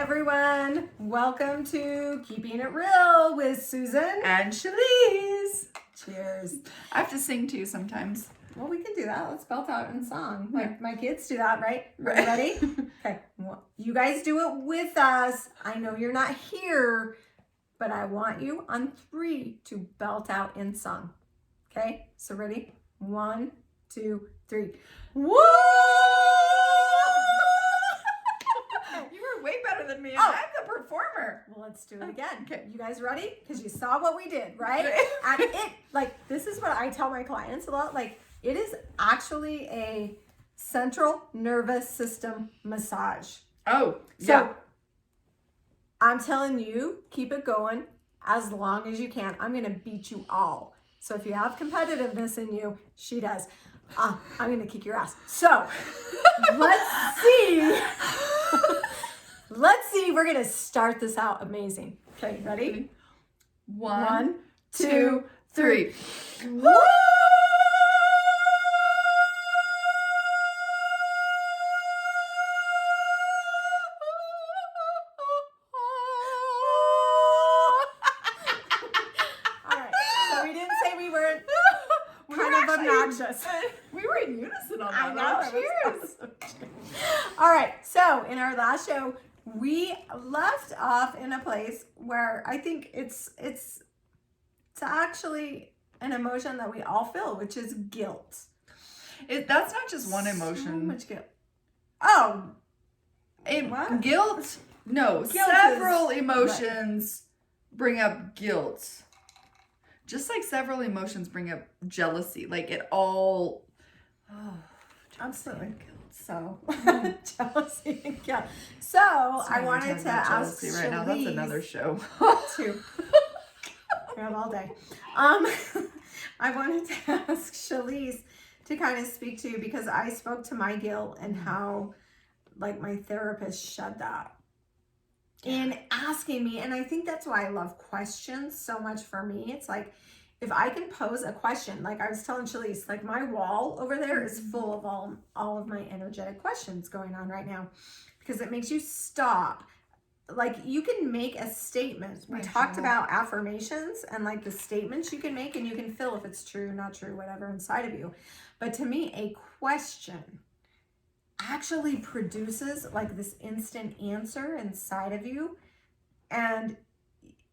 everyone. Welcome to Keeping It Real with Susan and Chalese. Cheers. I have to sing too sometimes. Well, we can do that. Let's belt out in song. Like my kids do that, right? Right. Ready? Okay. Well, you guys do it with us. I know you're not here, but I want you on 3 to belt out in song. Okay? So ready? 1, 2, 3. Woo! You were way better than me. And Oh. I'm the performer. Well, let's do it again. Okay. You guys ready? Because you saw what we did, right? And this is what I tell my clients a lot. Like, it is actually a central nervous system massage. Oh, So, yeah. I'm telling you, keep it going as long as you can. I'm going to beat you all. So, if you have competitiveness in you, she does. I'm going to kick your ass. So, let's see. Let's see. We're going to start this out amazing. Okay, ready? 1, 2, 3. Woo! All right. So we didn't say we weren't kind of obnoxious. We were in unison on that. I know. Oh, cheers. All right. So in our last show, we left off in a place where I think it's actually an emotion that we all feel, which is guilt. That's not just one So emotion. much guilt. Oh, what? Guilt? No, Guilt several is- emotions bring up guilt. Just like several emotions bring up jealousy. Like it all... Oh, Absolutely. jealousy and guilt. So jealousy and guilt. So I Sorry, we're wanted talking to about ask jealousy right now. That's Chalese another show. too. We have all day. I wanted to ask Chalese to kind of speak to, because I spoke to my guilt and how, like, my therapist shed that in asking me. And I think that's why I love questions so much. For me, it's like, if I can pose a question, like I was telling Chalese, like my wall over there is full of all of my energetic questions going on right now, because it makes you stop. Like, you can make a statement. We talked about affirmations and like the statements you can make, and you can feel if it's true, not true, whatever inside of you. But to me, a question actually produces like this instant answer inside of you, and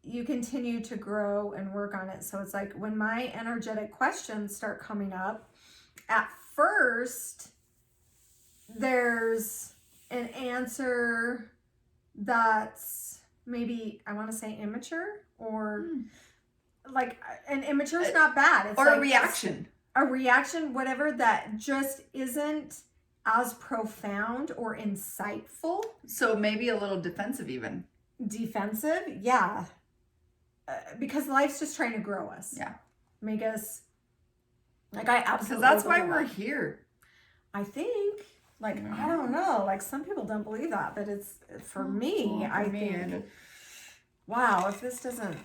you continue to grow and work on it. So it's like when my energetic questions start coming up, at first there's an answer that's maybe, I want to say, immature, or like, an immature is not bad. It's Or like a reaction. a reaction, whatever, that just isn't as profound or insightful. So maybe a little defensive even. Defensive, yeah. Because life's just trying to grow us. Yeah. Make us, like, I absolutely. Because that's why believe we're that. here. I think, like, I don't know, like, some people don't believe that, but it's, for me, Well, for I me, think, wow, if this doesn't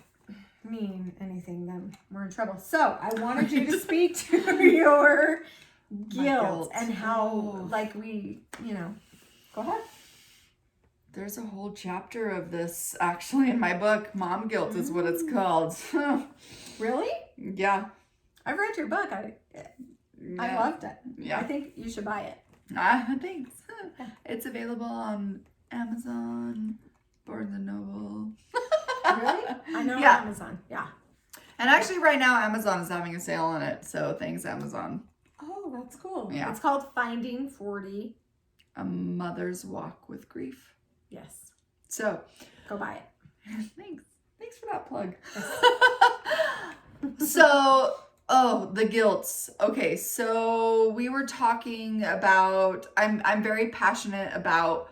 mean anything, then we're in trouble. So I wanted you to speak to your guilt and how, like, we, go ahead. There's a whole chapter of this actually in my book. Mom Guilt is what it's called. Really? Yeah. I've read your book. I loved it. Yeah. I think you should buy it. Thanks. It's available on Amazon, Barnes and Noble. Really? I know Yeah. Amazon. Yeah. And actually right now Amazon is having a sale on it. So thanks, Amazon. Oh, that's cool. Yeah. It's called Finding 40. A Mother's Walk with Grief. Yes. So Go buy it. Thanks for that plug. So, the guilts. Okay, so we were talking about, I'm very passionate about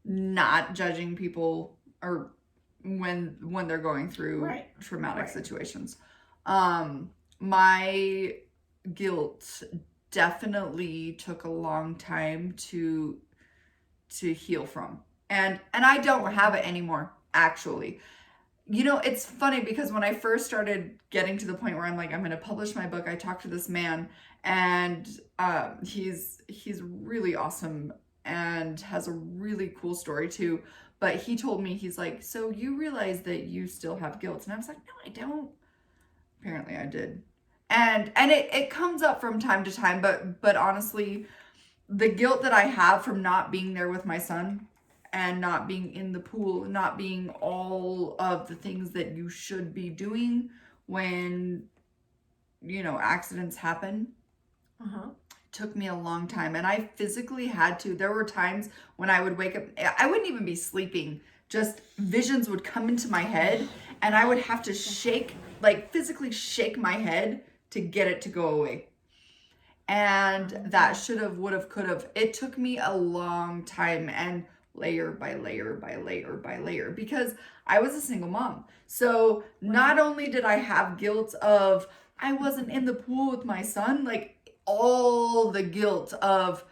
not judging people, or when they're going through traumatic situations. My guilt definitely took a long time to heal from. And I don't have it anymore, actually. It's funny because when I first started getting to the point where I'm like, I'm going to publish my book, I talked to this man, and he's really awesome and has a really cool story too. But he told me, he's like, so you realize that you still have guilt? And I was like, no, I don't. Apparently I did. And it comes up from time to time, but honestly, the guilt that I have from not being there with my son and not being in the pool, not being all of the things that you should be doing when, you know, accidents happen, took me a long time. And I physically had to. There were times when I would wake up, I wouldn't even be sleeping. Just visions would come into my head and I would have to shake, like physically shake my head to get it to go away. And that should have, would have, could have. It took me a long time, and layer by layer by layer by layer, because I was a single mom. So not only did I have guilt of I wasn't in the pool with my son, like all the guilt of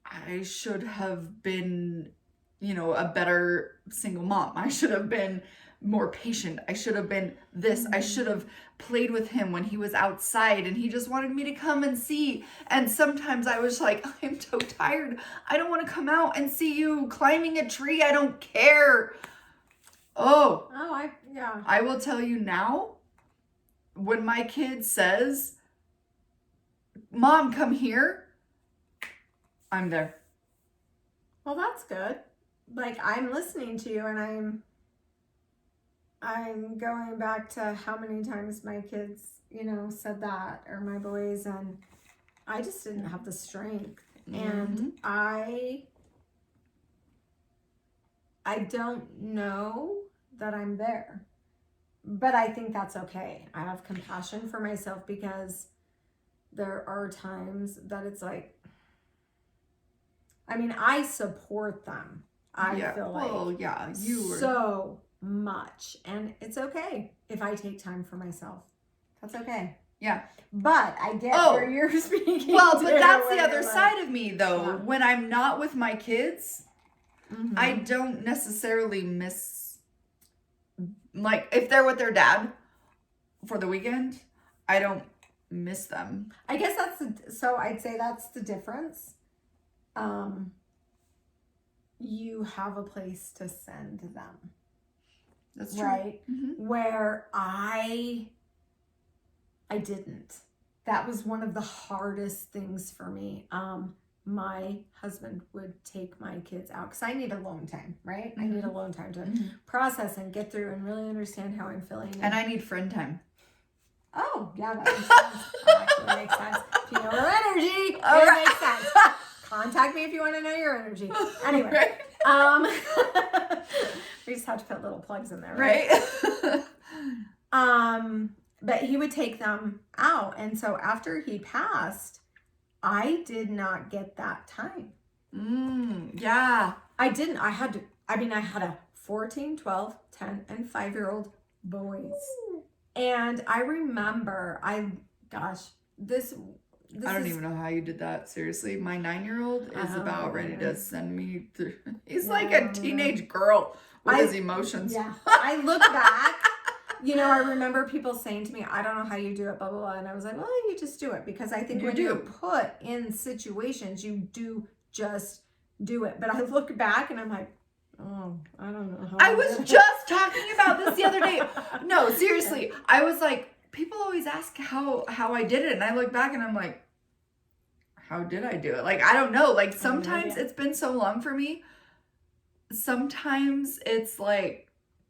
I should have been, you know, a better single mom. I should have been more patient. I should have been this. I should have played with him when he was outside and he just wanted me to come and see. And sometimes I was like, I'm so tired. I don't want to come out and see you climbing a tree. I don't care. I will tell you now, when my kid says, Mom, come here, I'm there. Well, that's good. Like, I'm listening to you and I'm going back to how many times my kids, you know, said that, or my boys, and I just didn't have the strength. And I don't know that I'm there, but I think that's okay. I have compassion for myself, because there are times that it's like, I mean, I support them. I feel like you were so much, and it's okay if I take time for myself. That's okay. Yeah. But I get where you're speaking. Well, but that's the other side of me, though. Yeah. When I'm not with my kids, I don't necessarily miss, like, if they're with their dad for the weekend, I don't miss them. I guess so I'd say that's the difference. You have a place to send them. That's true. Right? Where I didn't. That was one of the hardest things for me. My husband would take my kids out because I need alone time, right? I need alone time to process and get through and really understand how I'm feeling. And I need friend time. Oh, yeah, that makes sense. That actually makes sense. If you know her energy, it makes sense. Contact me if you want to know your energy. Anyway, we just have to put little plugs in there, right? But he would take them out, and so after he passed, I did not get that time. Yeah. I didn't. I had a 14, 12, 10, and 5-year-old boys. Ooh. And I remember, this I don't even know how you did that. Seriously, my 9-year-old is about ready to send me through. He's like a teenage girl with his emotions. Yeah. I look back, you know, I remember people saying to me, I don't know how you do it, blah, blah, blah. And I was like, well, you just do it. Because I think when you're put in situations, you do just do it. But I look back and I'm like, oh, I don't know how I was just talking about this the other day. No, seriously. I was like, people always ask how I did it. And I look back and I'm like, how did I do it? Like, I don't know. Like, sometimes it's been so long for me. Sometimes it's like,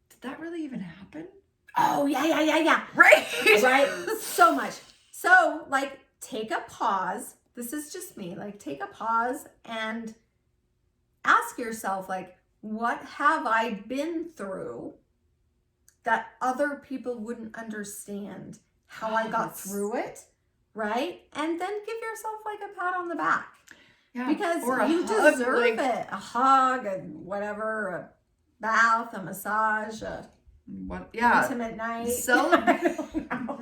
did that really even happen? Oh, yeah. Right? Right? So much. So, like, take a pause. This is just me. Like, take a pause and ask yourself, like, what have I been through that other people wouldn't understand how I got through it, right? And then give yourself like a pat on the back. Yeah. Because you deserve it. A hug, a whatever, a bath, a massage, intimate night. Celebrate.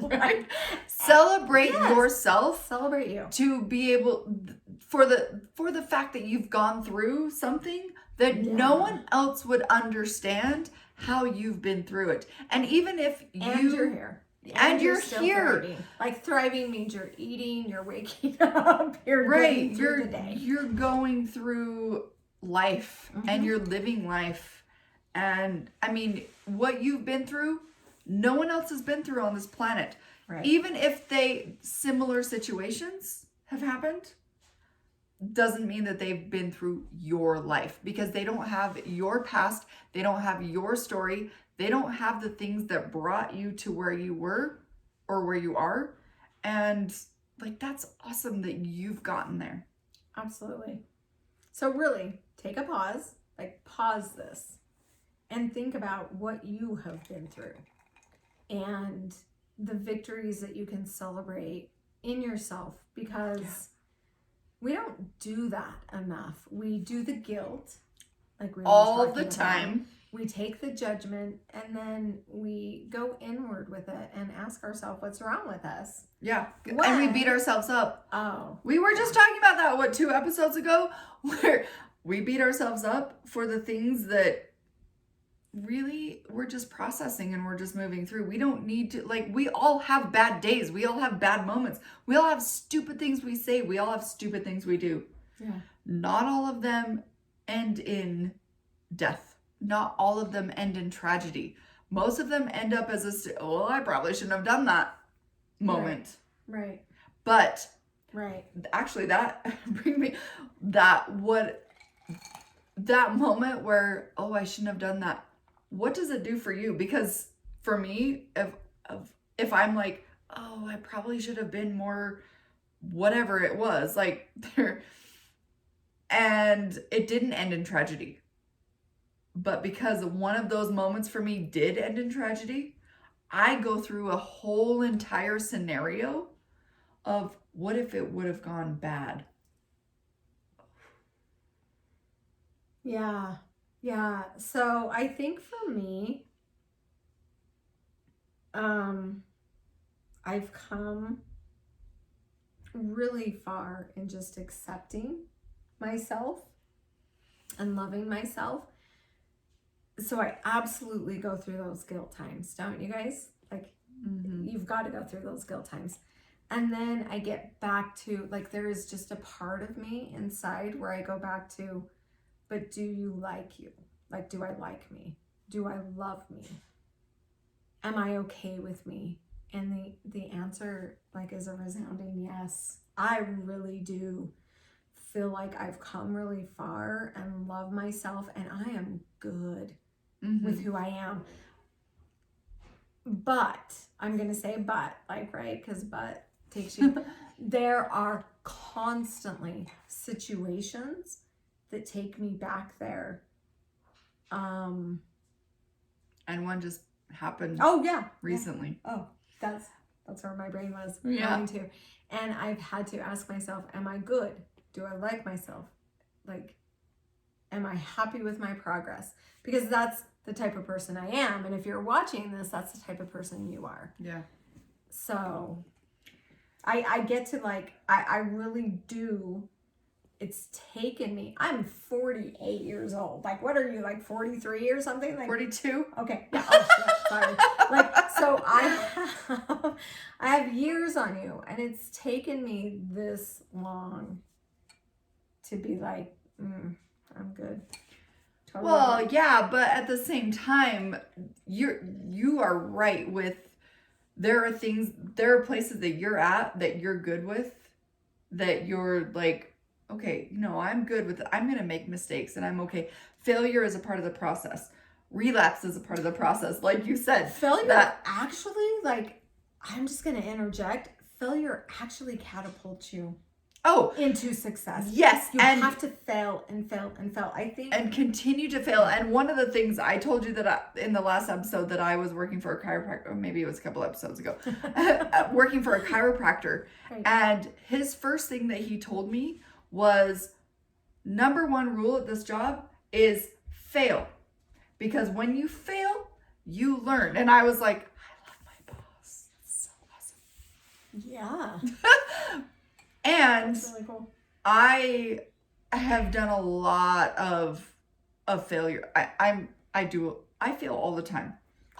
Right? Celebrate yourself. Celebrate you. To be able, for the fact that you've gone through something that no one else would understand how you've been through it. And even if you're here. And you're still here. Thriving. Like thriving means you're eating, you're waking up, you're Right. getting through the day. You're going through life and you're living life. And I mean, what you've been through, no one else has been through on this planet. Right. Even if similar situations have happened, doesn't mean that they've been through your life, because they don't have your past, they don't have your story, they don't have the things that brought you to where you were or where you are. And like, that's awesome that you've gotten there. Absolutely. So really, take a pause, like pause this and think about what you have been through and the victories that you can celebrate in yourself, because we don't do that enough. We do the guilt, like we were all talking the time. about. We take the judgment and then we go inward with it and ask ourselves what's wrong with us. Yeah. And we beat ourselves up. Oh. We were just talking about that, 2 episodes ago, where we beat ourselves up for the things that really we're just processing and we're just moving through. We don't need to, like, we all have bad days. We all have bad moments. We all have stupid things we say. We all have stupid things we do. Yeah. Not all of them end in death. Not all of them end in tragedy. Most of them end up as I probably shouldn't have done that moment. Right. But right. Actually, that bring me that moment where, I shouldn't have done that. What does it do for you? Because for me, if I'm like, I probably should have been more whatever it was, like there, and it didn't end in tragedy. But because one of those moments for me did end in tragedy, I go through a whole entire scenario of what if it would have gone bad? Yeah. Yeah. So I think for me, I've come really far in just accepting myself and loving myself. So I absolutely go through those guilt times, don't you guys? Like, you've got to go through those guilt times. And then I get back to, like, there is just a part of me inside where I go back to, but do you like you? Like, do I like me? Do I love me? Am I okay with me? And the answer, like, is a resounding yes. I really do feel like I've come really far and love myself, and I am good with who I am. But I'm gonna say but, like, right, because but takes you there are constantly situations that take me back there, and one just happened recently. That's where my brain was going to. And I've had to ask myself, am I good? Do I like myself? Like, am I happy with my progress? Because that's the type of person I am. And if you're watching this, that's the type of person you are. Yeah. So I get to, like, I really do. It's taken me, I'm 48 years old. Like, what are you, like 43 or something? Like 42? Okay. Yeah. Oh, shit. Sorry. Like, so I have years on you, and it's taken me this long to be like, I'm good. Totally well, good. yeah, but at the same time, you are right with, there are places that you're at that you're good with, that you're like, okay, I'm good with it. I'm going to make mistakes and I'm okay. Failure is a part of the process. Relapse is a part of the process. Like you said, failure actually, like, I'm just going to interject. Failure actually catapults you into success. Yes. You have to fail and fail and fail, I think. And continue to fail. And one of the things I told you that in the last episode that I was working for a chiropractor, or maybe it was a couple episodes ago, working for a chiropractor. Right. And his first thing that he told me was, number one rule at this job is fail. Because when you fail, you learn. And I was like, I love my boss. It's so awesome. Yeah. And that's really cool. I have done a lot of failure. I fail all the time.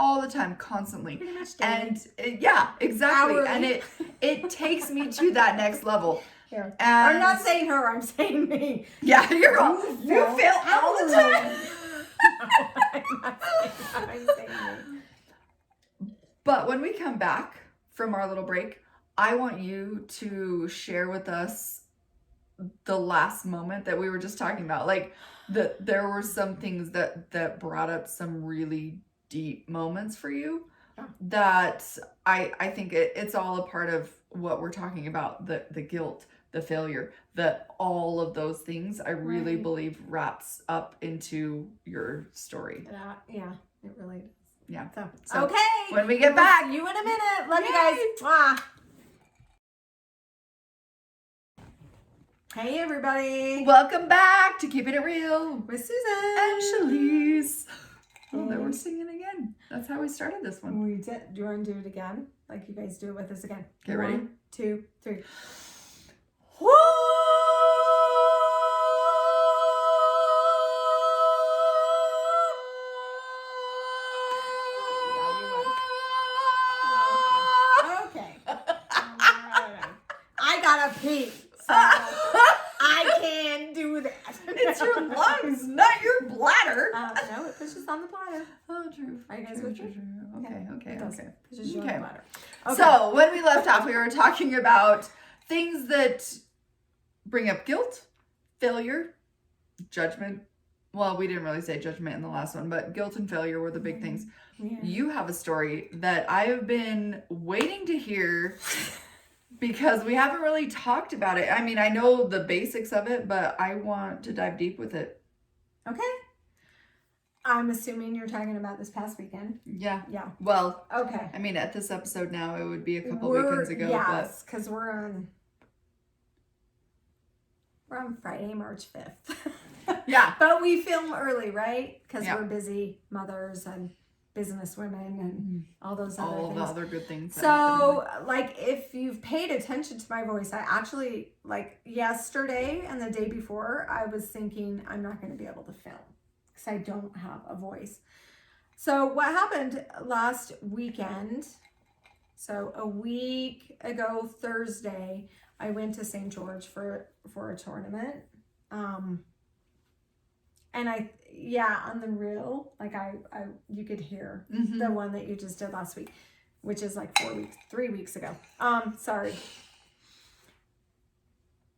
all the time, constantly. Pretty much daily. And yeah, exactly. Hourly. And it takes me to that next level. Here. And I'm not saying her, I'm saying me. yeah, you fail all the time. No, I'm not saying that. I'm saying me. But when we come back from our little break, I want you to share with us the last moment that we were just talking about. Like there were some things that brought up some really deep moments for you. Yeah. That I think it's all a part of what we're talking about, the guilt, the failure, that all of those things I really believe wraps up into your story. Yeah, it really does. Yeah. So okay. When we get back. See you in a minute. Love Yay. you guys. Mwah. Hey everybody. Welcome back to Keeping It Real With Susan. and Chalese. Oh, they Hey. were singing again. That's how we started this one. We did. Do you want to do it again? Like you guys do it with us again. Okay, ready? 1, 2, 3. Woo! Okay. Alright. I gotta pee. So I can't do that. It's your lungs, not your bladder. No, it pushes on the bladder. Oh, true. Are you guys True, with true, me? true. Okay. It does. Pushes you on Okay. the bladder. Okay. So when we left off, we were talking about things that bring up guilt, failure, judgment. Well, we didn't really say judgment in the last one, but guilt and failure were the big things. Yeah. You have a story that I have been waiting to hear because we haven't really talked about it. I mean, I know the basics of it, but I want to dive deep with it. Okay. I'm assuming you're talking about this past weekend. Yeah. Yeah. Well, Okay. I mean, at this episode now, it would be a couple weekends ago. Yes, because we're on Friday, March 5th. Yeah. But we film early, right? Because Yeah. we're busy mothers and business women and all those other All things. the other good things. So, like, if you've paid attention to my voice, I actually, like, yesterday and the day before, I was thinking I'm not going to be able to film because I don't have a voice. So, what happened last weekend? So, a week ago, Thursday, I went to St. George for a tournament. And on the reel, like you could hear the one that you just did last week, which is like 3 weeks ago. Sorry.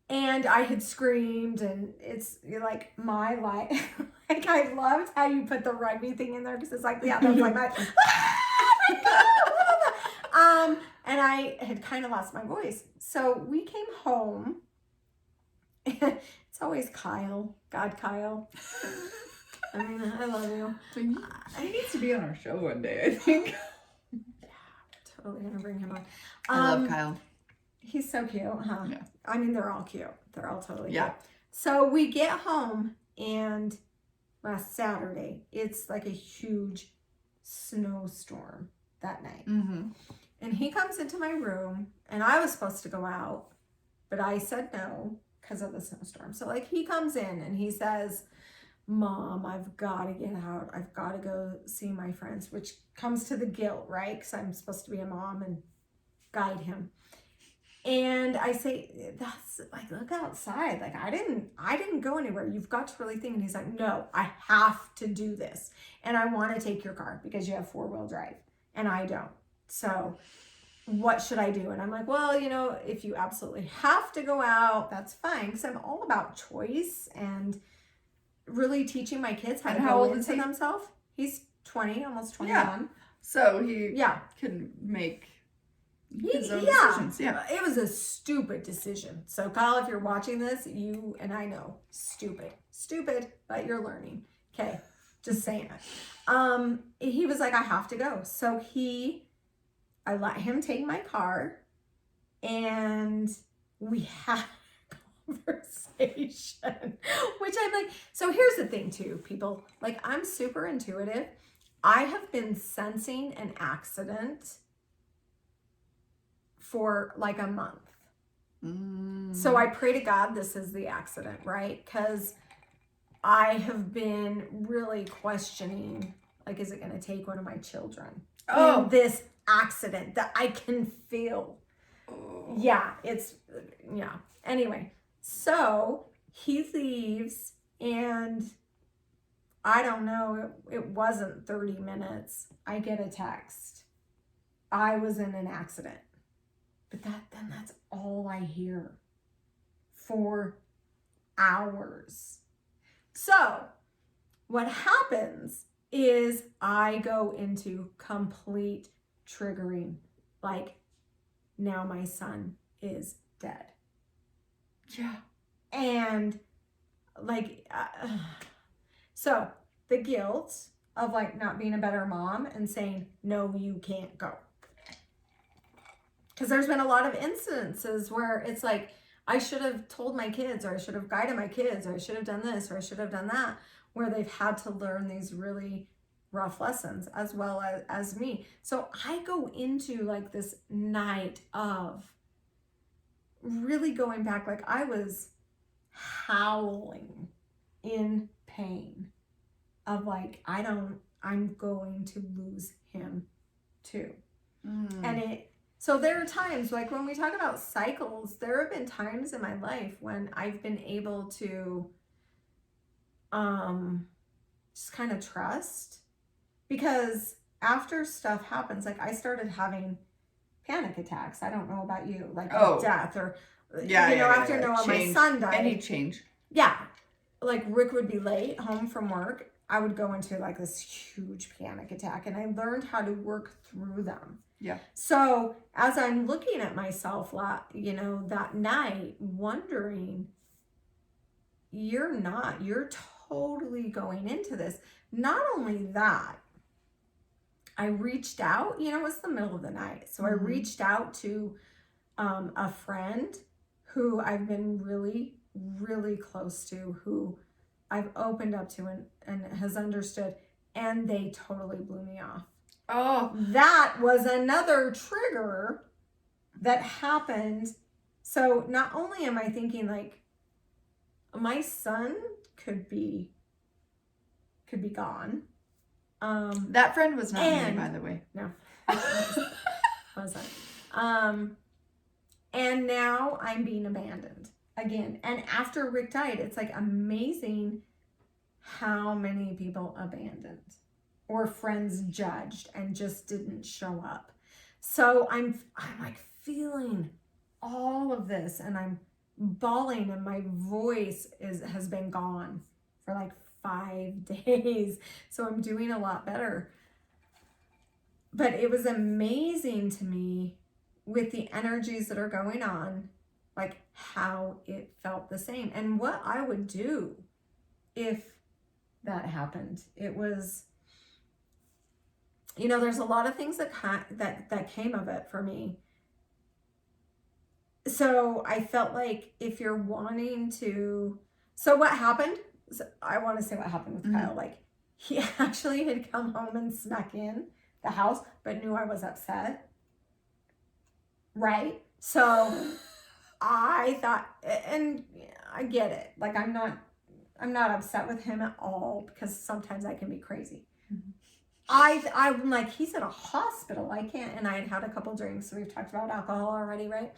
And I had screamed, and it's like my life. Like, I loved how you put the rugby thing in there because it's like, yeah, that's like my. And I had kind of lost my voice. So we came home. It's always Kyle. God, Kyle. I mean, I love you. He needs to be on our show one day, I think. Yeah, totally gonna bring him on. I love Kyle. He's so cute, huh? Yeah. I mean, they're all cute. They're all totally Yeah. cute. So we get home, and last Saturday, it's like a huge snowstorm that night. Mm-hmm. And he comes into my room, and I was supposed to go out, but I said no because of the snowstorm. So, like, he comes in and he says, Mom, I've got to get out. I've got to go see my friends, which comes to the guilt, right? Because I'm supposed to be a mom and guide him. And I say, that's like, look outside. Like, I didn't go anywhere. You've got to really think. And he's like, no, I have to do this. And I want to take your car because you have 4-wheel drive and I don't. So what should I do? And I'm like, well, if you absolutely have to go out, that's fine. Because I'm all about choice and really teaching my kids how And to how go old is into he? themselves. He's 20, almost 21. Yeah. So he Yeah. can make his own Yeah. decisions. Yeah. It was a stupid decision. So Kyle, if you're watching this, you and I know, stupid, but you're learning. Okay. Just saying it. He was like, I have to go. So I let him take my car and we had a conversation, which I'm like, so here's the thing too, people, like, I'm super intuitive. I have been sensing an accident for like a month. So I pray to God this is the accident, right? Because I have been really questioning Like, is it going to take one of my children Oh. in this accident that I can feel? Oh. Yeah, yeah. Anyway, so he leaves, and I don't know, it wasn't 30 minutes. I get a text. I was in an accident. But then that's all I hear for hours. So what happens is I go into complete triggering. Like, now my son is dead. Yeah. And like, so the guilt of like not being a better mom and saying, no, you can't go. Because there's been a lot of incidences where it's like, I should have told my kids, or I should have guided my kids, or I should have done this, or I should have done that, where they've had to learn these really rough lessons as well as me. So I go into like this night of really going back, like I was howling in pain of like, I'm going to lose him too. And so there are times, like when we talk about cycles, there have been times in my life when I've been able to just kind of trust, because after stuff happens, like I started having panic attacks. I don't know about you, like death or, after Noah, my son died. Any change. Yeah. Like Rick would be late home from work. I would go into like this huge panic attack, and I learned how to work through them. Yeah. So as I'm looking at myself, that night, wondering, you're totally going into this. Not only that, I reached out, it was the middle of the night. So I reached out to a friend who I've been really, really close to, who I've opened up to and has understood, and they totally blew me off. Oh, that was another trigger that happened. So not only am I thinking like my son could be gone. That friend was not me, by the way. No, wasn't. And now I'm being abandoned again. And after Rick died, it's like amazing how many people abandoned or friends judged and just didn't show up. So I'm like feeling all of this, and I'm bawling, and my voice has been gone for like 5 days. So I'm doing a lot better. But it was amazing to me with the energies that are going on, like how it felt the same and what I would do if that happened. It was, there's a lot of things that came of it for me. So I felt like if you're wanting to, so what happened? I want to say what happened with Kyle. Like, he actually had come home and snuck in the house, but knew I was upset. Right? So I thought, and I get it. Like, I'm not upset with him at all, because sometimes I can be crazy. I'm like, he's in a hospital. I can't, and I had a couple drinks. So we've talked about alcohol already, right?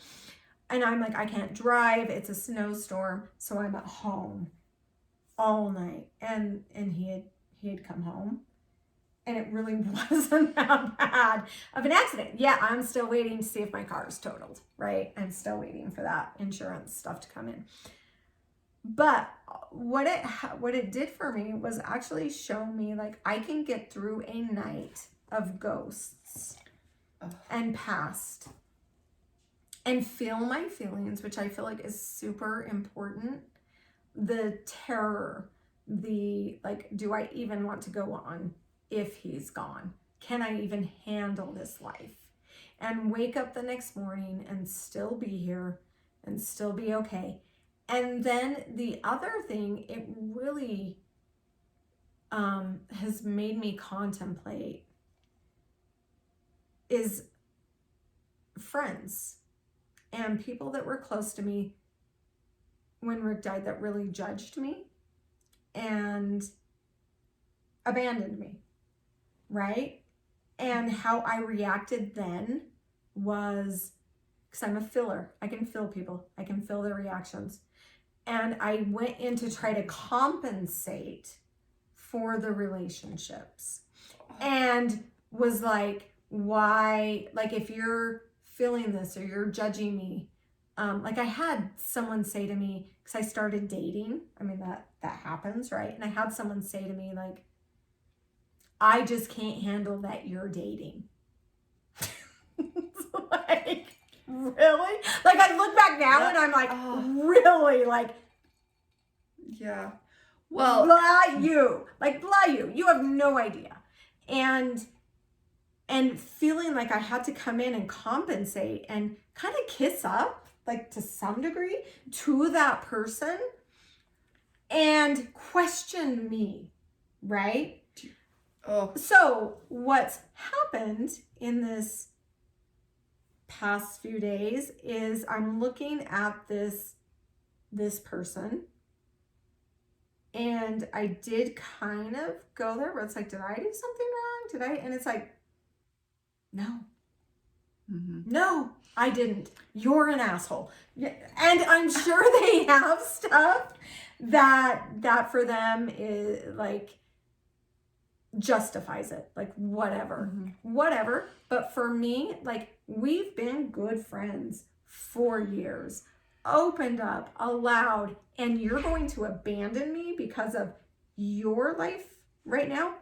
And I'm like, I can't drive. It's a snowstorm. So I'm at home all night. And he had come home. And it really wasn't that bad of an accident. Yeah, I'm still waiting to see if my car is totaled, right? I'm still waiting for that insurance stuff to come in. But what it did for me was actually show me, like, I can get through a night of ghosts and past and feel my feelings, which I feel like is super important. The terror, the, like, do I even want to go on if he's gone? Can I even handle this life? And wake up the next morning and still be here and still be okay. And then the other thing, it really has made me contemplate is friends and people that were close to me when Rick died that really judged me and abandoned me. right? And how I reacted then was, because I'm a filler. I can feel people. I can feel their reactions. And I went in to try to compensate for the relationships. And was like, why, like, if you're feeling this or you're judging me, like I had someone say to me, because I started dating, I mean, that happens, right? And I had someone say to me, like, I just can't handle that you're dating. It's like, really? Like, I look back now and I'm like, really? Like, yeah. Well, blah you. Like, blah you. You have no idea. And feeling like I had to come in and compensate and kind of kiss up, like to some degree, to that person and question me, right? oh, So what's happened in this past few days is I'm looking at this person, and I did kind of go there where it's like, did I do something wrong? And it's like, no. No, I didn't. You're an asshole. And I'm sure they have stuff that for them is like justifies it. Like whatever. But for me, like, we've been good friends for years, opened up, allowed, and you're going to abandon me because of your life right now?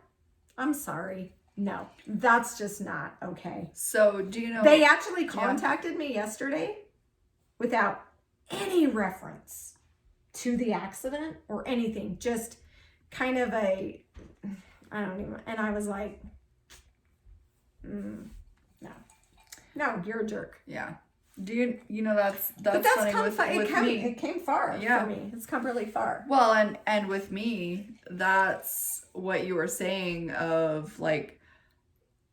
I'm sorry. No, that's just not okay. So do you know? They actually contacted me yesterday without any reference to the accident or anything. Just kind of I don't even, and I was like, no, you're a jerk. Yeah. Do you know that's But funny with me. It came far for me. It's come really far. Well, and with me, that's what you were saying of like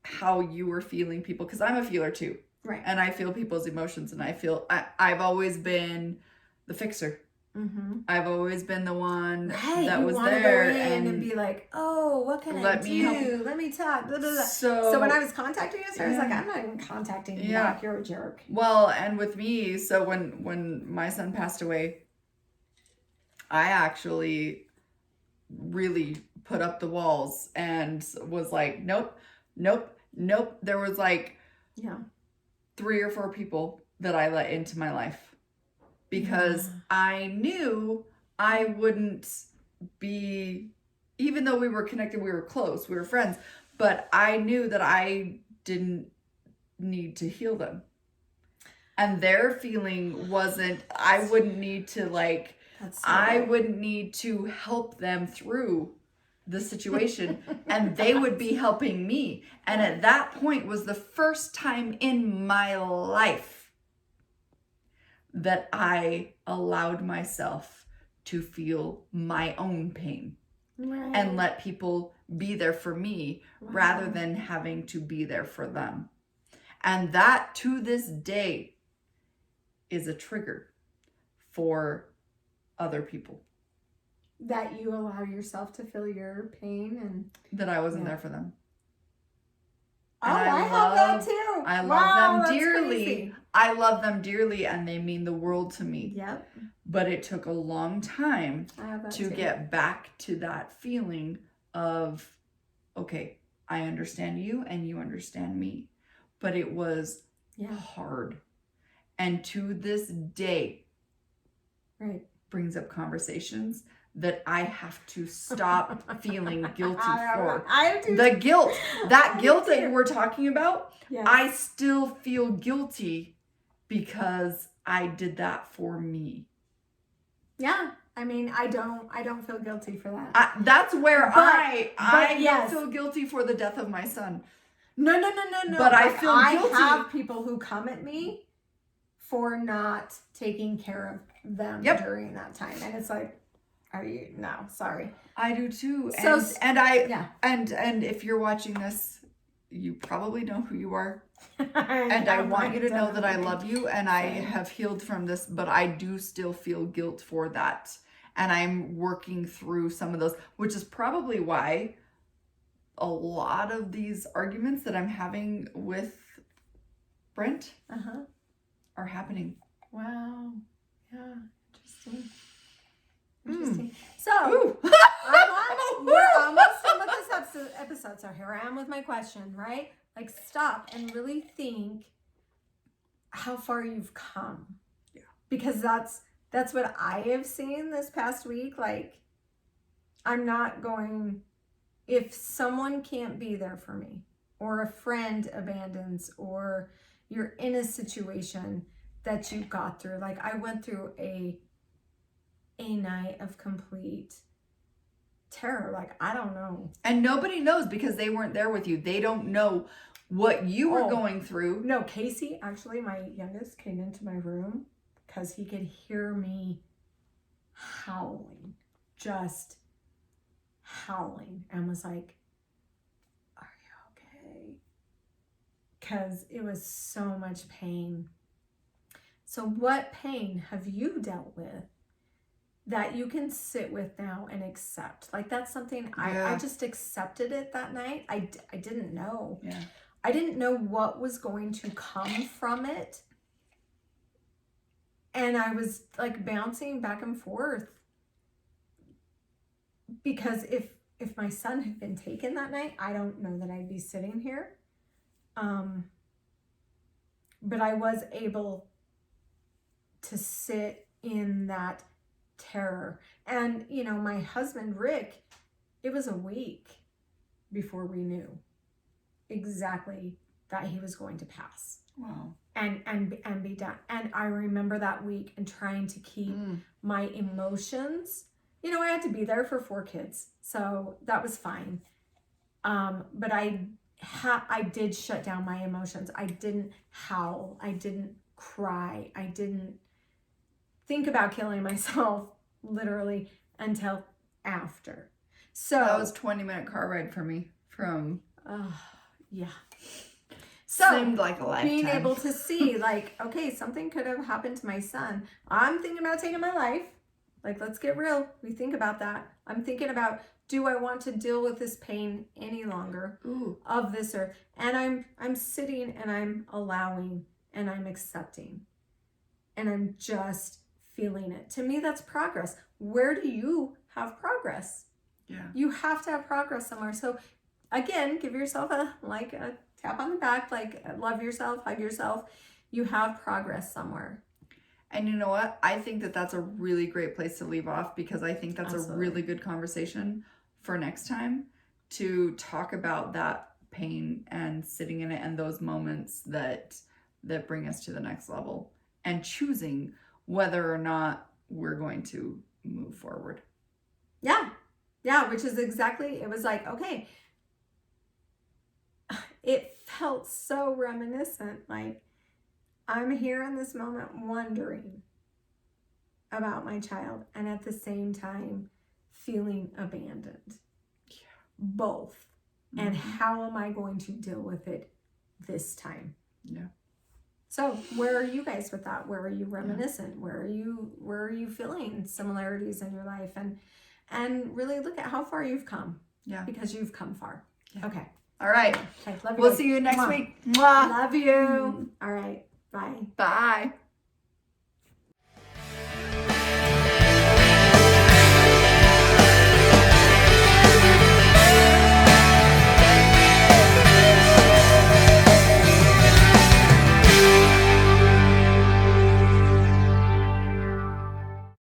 how you were feeling people, because I'm a feeler too, right? And I feel people's emotions, and I've always been the fixer. I've always been the one that was there, and be like, oh, what can I do? Let me talk. Blah, blah, blah. So when I was contacting you, I was like, I'm not even contacting you back. You're a jerk. Well, and with me, so when my son passed away, I actually really put up the walls and was like, nope. There was like 3 or 4 people that I let into my life because I knew I wouldn't be, even though we were connected, we were close, we were friends, but I knew that I didn't need to heal them. And their feeling wasn't, I wouldn't need to like, I wouldn't need to help them through the situation, and they would be helping me. And at that point was the first time in my life that I allowed myself to feel my own pain and let people be there for me rather than having to be there for them. And that to this day is a trigger for other people. That you allow yourself to feel your pain and that I wasn't there for them. And I have that too. I love them dearly. Crazy. I love them dearly, and they mean the world to me. Yep. But it took a long time to get back to that feeling of, okay, I understand you and you understand me. But it was hard. And to this day, brings up conversations that I have to stop feeling guilty for. I do. The guilt, that guilt that you were talking about, I still feel guilty because I did that for me. Yeah. I mean, I don't feel guilty for that. That's where I don't feel guilty for the death of my son. No. But I feel guilty. I have people who come at me for not taking care of them during that time. And it's like, no, sorry. I do too. So, and if you're watching this, you probably know who you are. And I want you to know that I love you and I have healed from this, but I do still feel guilt for that. And I'm working through some of those, which is probably why a lot of these arguments that I'm having with Brent are happening. Wow. Yeah. Interesting. So, we're almost done with this episode. So here I am with my question, right? Like, stop and really think how far you've come. Yeah. Because that's what I have seen this past week. Like, I'm not going, if someone can't be there for me, or a friend abandons, or you're in a situation that you got through. Like, I went through a night of complete terror. Like, I don't know. And nobody knows because they weren't there with you. They don't know what you were going through. No, Casey, actually, my youngest, came into my room because he could hear me howling, just howling, and was like, are you okay? Because it was so much pain. So what pain have you dealt with that you can sit with now and accept? Like, that's something I just accepted it that night. I didn't know. Yeah. I didn't know what was going to come from it. And I was like bouncing back and forth. Because if my son had been taken that night, I don't know that I'd be sitting here. But I was able to sit in that terror. And, you know, my husband, Rick, it was a week before we knew exactly that he was going to pass. Wow. And be done. And I remember that week and trying to keep my emotions. You know, I had to be there for 4 kids, so that was fine. But I did shut down my emotions. I didn't howl. I didn't cry. I didn't think about killing myself, literally, until after. So that was 20-minute car ride for me from. Yeah. So seemed like a lifetime. Being able to see, like, okay, something could have happened to my son. I'm thinking about taking my life. Like, let's get real. We think about that. I'm thinking about, do I want to deal with this pain any longer of this earth? And I'm sitting and I'm allowing and I'm accepting and I'm just feeling it. To me, that's progress. Where do you have progress? Yeah. You have to have progress somewhere. So again, give yourself a tap on the back, like, love yourself, hug yourself. You have progress somewhere. And you know what? I think that that's a really great place to leave off, because I think that's a really good conversation for next time, to talk about that pain and sitting in it and those moments that bring us to the next level, and choosing whether or not we're going to move forward. Yeah, which is exactly, it was like, okay, it felt so reminiscent. Like, I'm here in this moment wondering about my child and at the same time feeling abandoned. Yeah. Both. Mm-hmm. And how am I going to deal with it this time? Yeah. So where are you guys with that? Where are you reminiscent? Yeah. Where are you feeling similarities in your life? And really look at how far you've come. Yeah. Because you've come far. Yeah. Okay. All right. Okay. Love you. We'll see you next week. Mwah. Love you. All right. Bye. Bye.